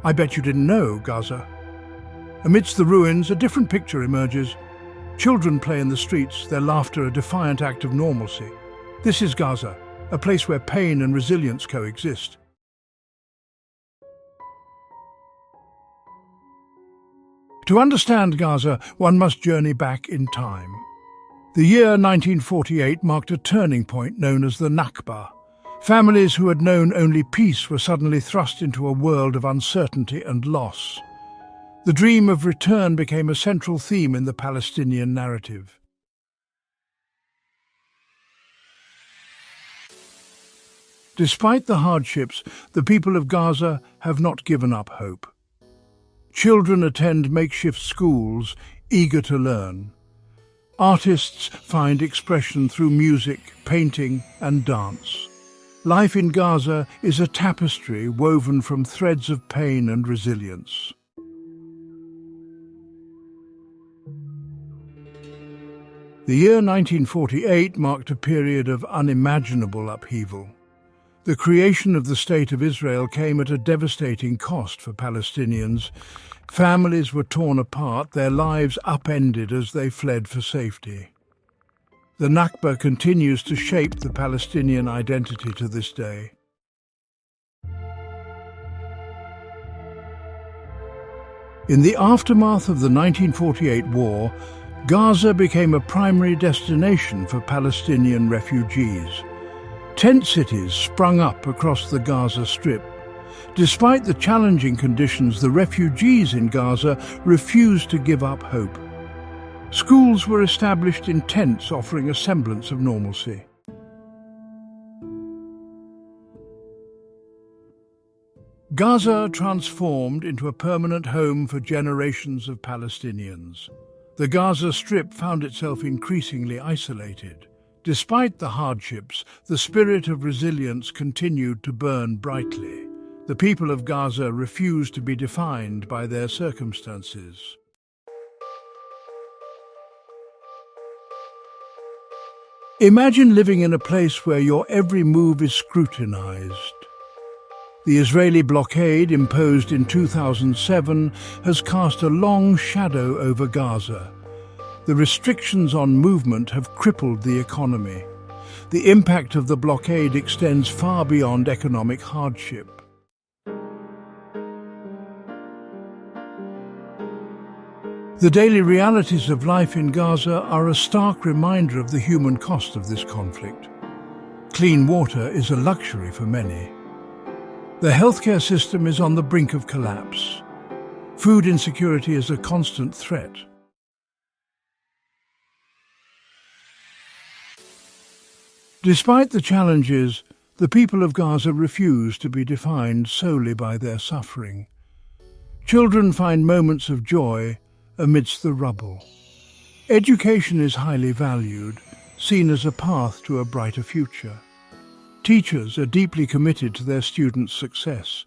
I bet you didn't know, Gaza. Amidst the ruins, a different picture emerges. Children play in the streets, their laughter a defiant act of normalcy. This is Gaza, a place where pain and resilience coexist. To understand Gaza, one must journey back in time. The year 1948 marked a turning point known as the Nakba. Families who had known only peace were suddenly thrust into a world of uncertainty and loss. The dream of return became a central theme in the Palestinian narrative. Despite the hardships, the people of Gaza have not given up hope. Children attend makeshift schools, eager to learn. Artists find expression through music, painting, and dance. Life in Gaza is a tapestry woven from threads of pain and resilience. The year 1948 marked a period of unimaginable upheaval. The creation of the State of Israel came at a devastating cost for Palestinians. Families were torn apart, their lives upended as they fled for safety. The Nakba continues to shape the Palestinian identity to this day. In the aftermath of the 1948 war, Gaza became a primary destination for Palestinian refugees. Tent cities sprung up across the Gaza Strip. Despite the challenging conditions, the refugees in Gaza refused to give up hope. Schools were established in tents offering a semblance of normalcy. Gaza transformed into a permanent home for generations of Palestinians. The Gaza Strip found itself increasingly isolated. Despite the hardships, the spirit of resilience continued to burn brightly. The people of Gaza refused to be defined by their circumstances. Imagine living in a place where your every move is scrutinized. The Israeli blockade, imposed in 2007, has cast a long shadow over Gaza. The restrictions on movement have crippled the economy. The impact of the blockade extends far beyond economic hardship. The daily realities of life in Gaza are a stark reminder of the human cost of this conflict. Clean water is a luxury for many. The healthcare system is on the brink of collapse. Food insecurity is a constant threat. Despite the challenges, the people of Gaza refuse to be defined solely by their suffering. Children find moments of joy amidst the rubble. Education is highly valued, seen as a path to a brighter future. Teachers are deeply committed to their students' success.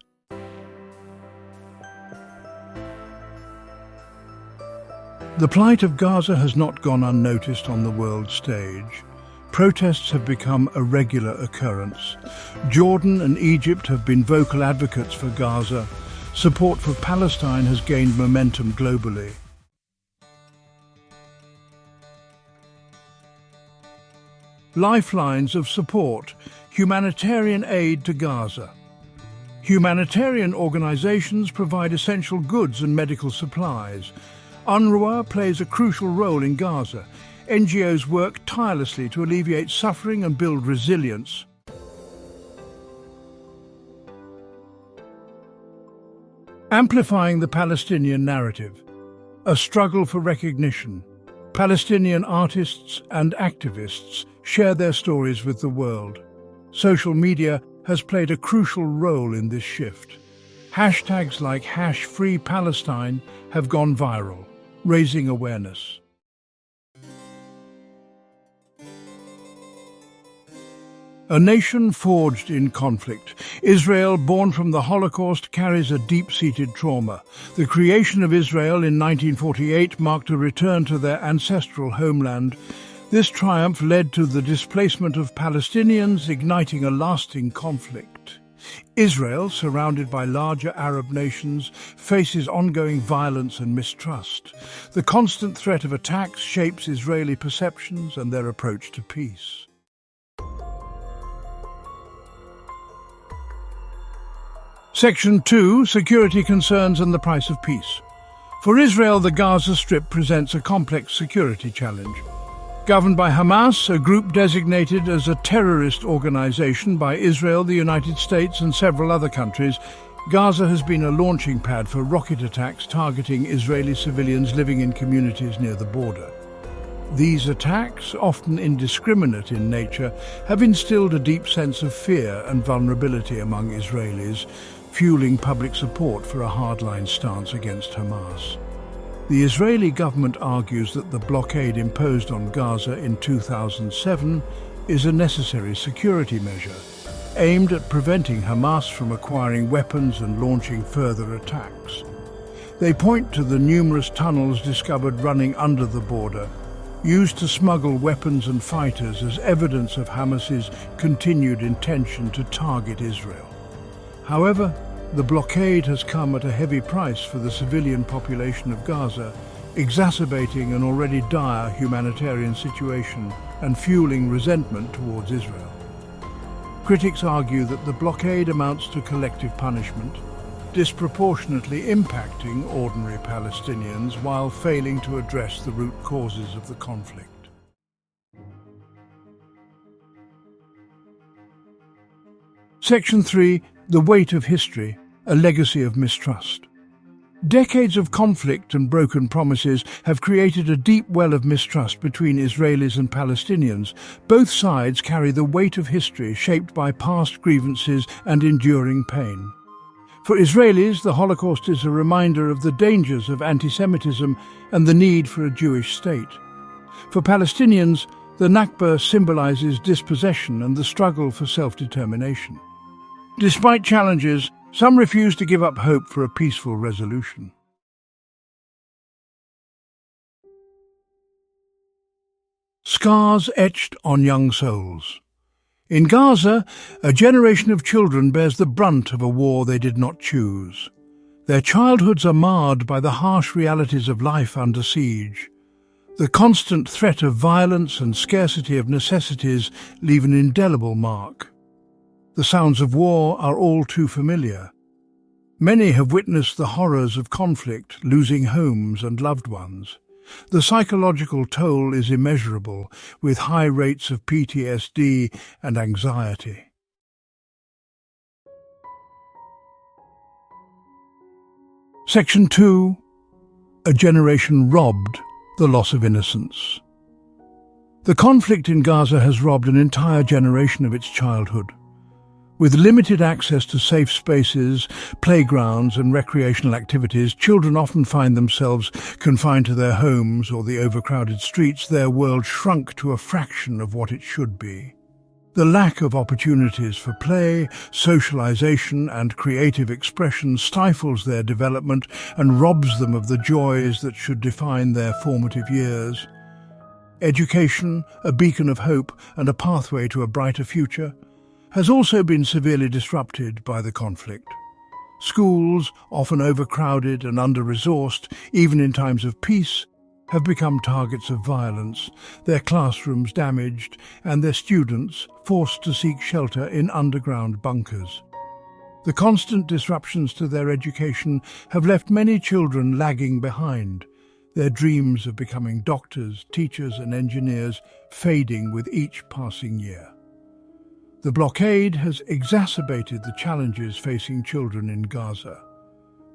The plight of Gaza has not gone unnoticed on the world stage. Protests have become a regular occurrence. Jordan and Egypt have been vocal advocates for Gaza. Support for Palestine has gained momentum globally. Lifelines of support. Humanitarian aid to Gaza. Humanitarian organizations provide essential goods and medical supplies. UNRWA plays a crucial role in Gaza. NGOs work tirelessly to alleviate suffering and build resilience. Amplifying the Palestinian narrative. A struggle for recognition. Palestinian artists and activists share their stories with the world. Social media has played a crucial role in this shift. Hashtags like #FreePalestine have gone viral, raising awareness. A nation forged in conflict. Israel, born from the Holocaust, carries a deep-seated trauma. The creation of Israel in 1948 marked a return to their ancestral homeland. This triumph led to the displacement of Palestinians, igniting a lasting conflict. Israel, surrounded by larger Arab nations, faces ongoing violence and mistrust. The constant threat of attacks shapes Israeli perceptions and their approach to peace. Section 2. Security concerns and the price of peace. For Israel, the Gaza Strip presents a complex security challenge. Governed by Hamas, a group designated as a terrorist organization by Israel, the United States and several other countries, Gaza has been a launching pad for rocket attacks targeting Israeli civilians living in communities near the border. These attacks, often indiscriminate in nature, have instilled a deep sense of fear and vulnerability among Israelis, fueling public support for a hardline stance against Hamas. The Israeli government argues that the blockade imposed on Gaza in 2007 is a necessary security measure, aimed at preventing Hamas from acquiring weapons and launching further attacks. They point to the numerous tunnels discovered running under the border, used to smuggle weapons and fighters as evidence of Hamas's continued intention to target Israel. However, the blockade has come at a heavy price for the civilian population of Gaza, exacerbating an already dire humanitarian situation and fueling resentment towards Israel. Critics argue that the blockade amounts to collective punishment, disproportionately impacting ordinary Palestinians while failing to address the root causes of the conflict. Section 3. The Weight of History, a Legacy of Mistrust. Decades of conflict and broken promises have created a deep well of mistrust between Israelis and Palestinians. Both sides carry the weight of history shaped by past grievances and enduring pain. For Israelis, the Holocaust is a reminder of the dangers of anti-Semitism and the need for a Jewish state. For Palestinians, the Nakba symbolizes dispossession and the struggle for self-determination. Despite challenges, some refuse to give up hope for a peaceful resolution. Scars etched on young souls. In Gaza, a generation of children bears the brunt of a war they did not choose. Their childhoods are marred by the harsh realities of life under siege. The constant threat of violence and scarcity of necessities leave an indelible mark. The sounds of war are all too familiar. Many have witnessed the horrors of conflict, losing homes and loved ones. The psychological toll is immeasurable, with high rates of PTSD and anxiety. Section 2. A generation robbed, the loss of innocence. The conflict in Gaza has robbed an entire generation of its childhood. With limited access to safe spaces, playgrounds and recreational activities, children often find themselves confined to their homes or the overcrowded streets. Their world shrunk to a fraction of what it should be. The lack of opportunities for play, socialization and creative expression stifles their development and robs them of the joys that should define their formative years. Education, a beacon of hope and a pathway to a brighter future, has also been severely disrupted by the conflict. Schools, often overcrowded and under-resourced, even in times of peace, have become targets of violence, their classrooms damaged and their students forced to seek shelter in underground bunkers. The constant disruptions to their education have left many children lagging behind, their dreams of becoming doctors, teachers and engineers fading with each passing year. The blockade has exacerbated the challenges facing children in Gaza.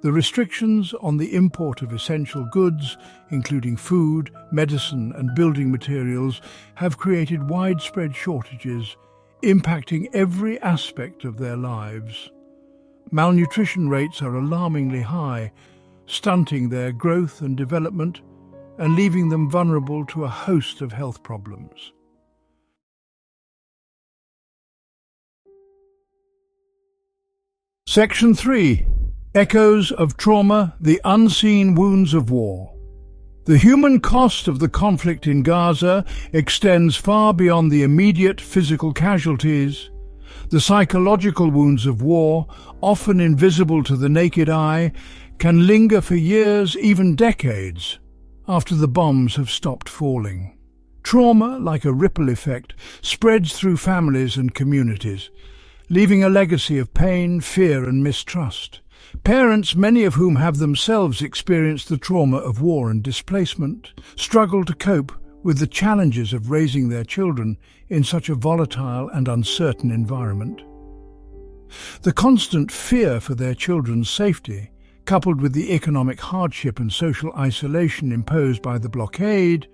The restrictions on the import of essential goods, including food, medicine and building materials, have created widespread shortages, impacting every aspect of their lives. Malnutrition rates are alarmingly high, stunting their growth and development and leaving them vulnerable to a host of health problems. Section 3. Echoes of Trauma, the Unseen Wounds of War. The human cost of the conflict in Gaza extends far beyond the immediate physical casualties. The psychological wounds of war, often invisible to the naked eye, can linger for years, even decades, after the bombs have stopped falling. Trauma, like a ripple effect, spreads through families and communities, leaving a legacy of pain, fear and mistrust. Parents, many of whom have themselves experienced the trauma of war and displacement, struggle to cope with the challenges of raising their children in such a volatile and uncertain environment. The constant fear for their children's safety, coupled with the economic hardship and social isolation imposed by the blockade,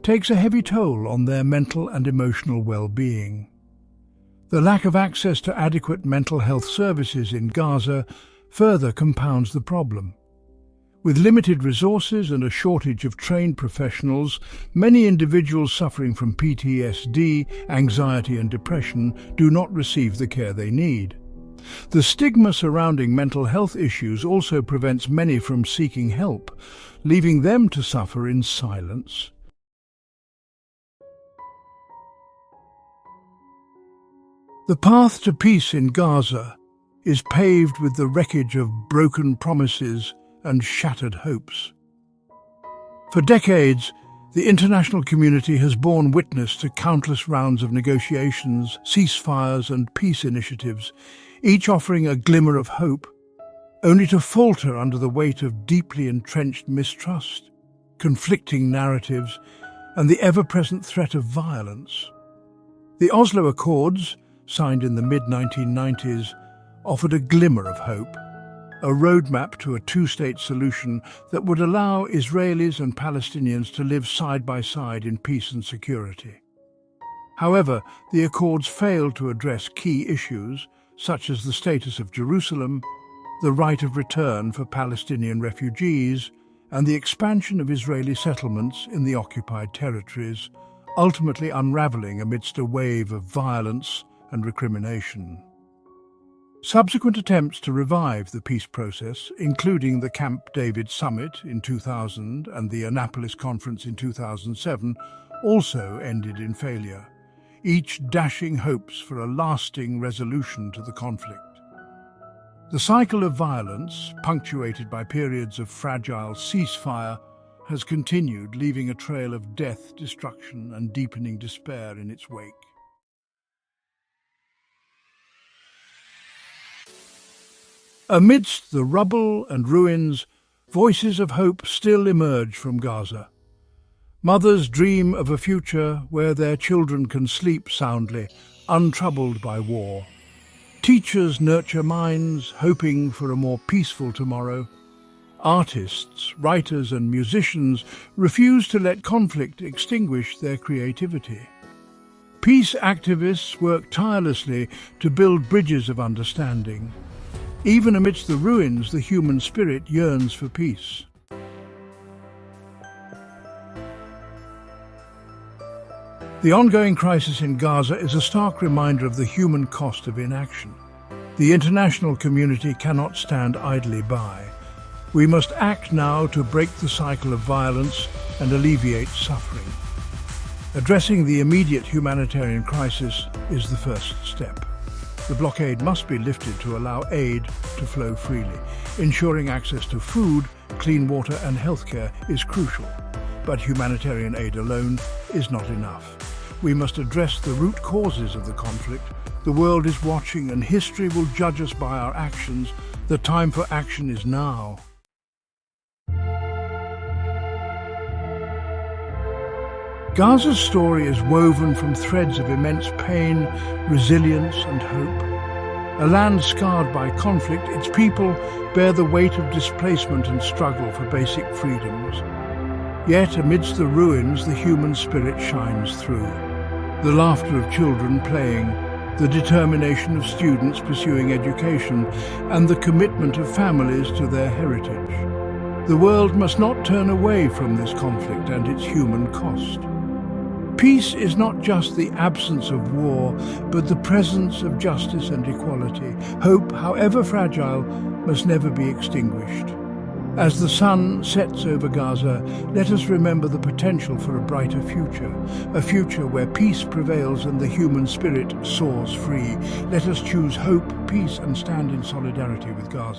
takes a heavy toll on their mental and emotional well-being. The lack of access to adequate mental health services in Gaza further compounds the problem. With limited resources and a shortage of trained professionals, many individuals suffering from PTSD, anxiety and depression do not receive the care they need. The stigma surrounding mental health issues also prevents many from seeking help, leaving them to suffer in silence. The path to peace in Gaza is paved with the wreckage of broken promises and shattered hopes. For decades, the international community has borne witness to countless rounds of negotiations, ceasefires and peace initiatives, each offering a glimmer of hope, only to falter under the weight of deeply entrenched mistrust, conflicting narratives, and the ever-present threat of violence. The Oslo Accords, signed in the mid-1990s, offered a glimmer of hope, a roadmap to a two-state solution that would allow Israelis and Palestinians to live side by side in peace and security. However, the accords failed to address key issues, such as the status of Jerusalem, the right of return for Palestinian refugees, and the expansion of Israeli settlements in the occupied territories, ultimately unraveling amidst a wave of violence and recrimination. Subsequent attempts to revive the peace process, including the Camp David Summit in 2000 and the Annapolis Conference in 2007, also ended in failure, each dashing hopes for a lasting resolution to the conflict. The cycle of violence, punctuated by periods of fragile ceasefire, has continued, leaving a trail of death, destruction, and deepening despair in its wake. Amidst the rubble and ruins, voices of hope still emerge from Gaza. Mothers dream of a future where their children can sleep soundly, untroubled by war. Teachers nurture minds, hoping for a more peaceful tomorrow. Artists, writers and musicians refuse to let conflict extinguish their creativity. Peace activists work tirelessly to build bridges of understanding. Even amidst the ruins, the human spirit yearns for peace. The ongoing crisis in Gaza is a stark reminder of the human cost of inaction. The international community cannot stand idly by. We must act now to break the cycle of violence and alleviate suffering. Addressing the immediate humanitarian crisis is the first step. The blockade must be lifted to allow aid to flow freely. Ensuring access to food, clean water and healthcare is crucial, but humanitarian aid alone is not enough. We must address the root causes of the conflict. The world is watching and history will judge us by our actions. The time for action is now. Gaza's story is woven from threads of immense pain, resilience and hope. A land scarred by conflict, its people bear the weight of displacement and struggle for basic freedoms. Yet amidst the ruins, the human spirit shines through. The laughter of children playing, the determination of students pursuing education, and the commitment of families to their heritage. The world must not turn away from this conflict and its human cost. Peace is not just the absence of war, but the presence of justice and equality. Hope, however fragile, must never be extinguished. As the sun sets over Gaza, let us remember the potential for a brighter future, a future where peace prevails and the human spirit soars free. Let us choose hope, peace, and stand in solidarity with Gaza.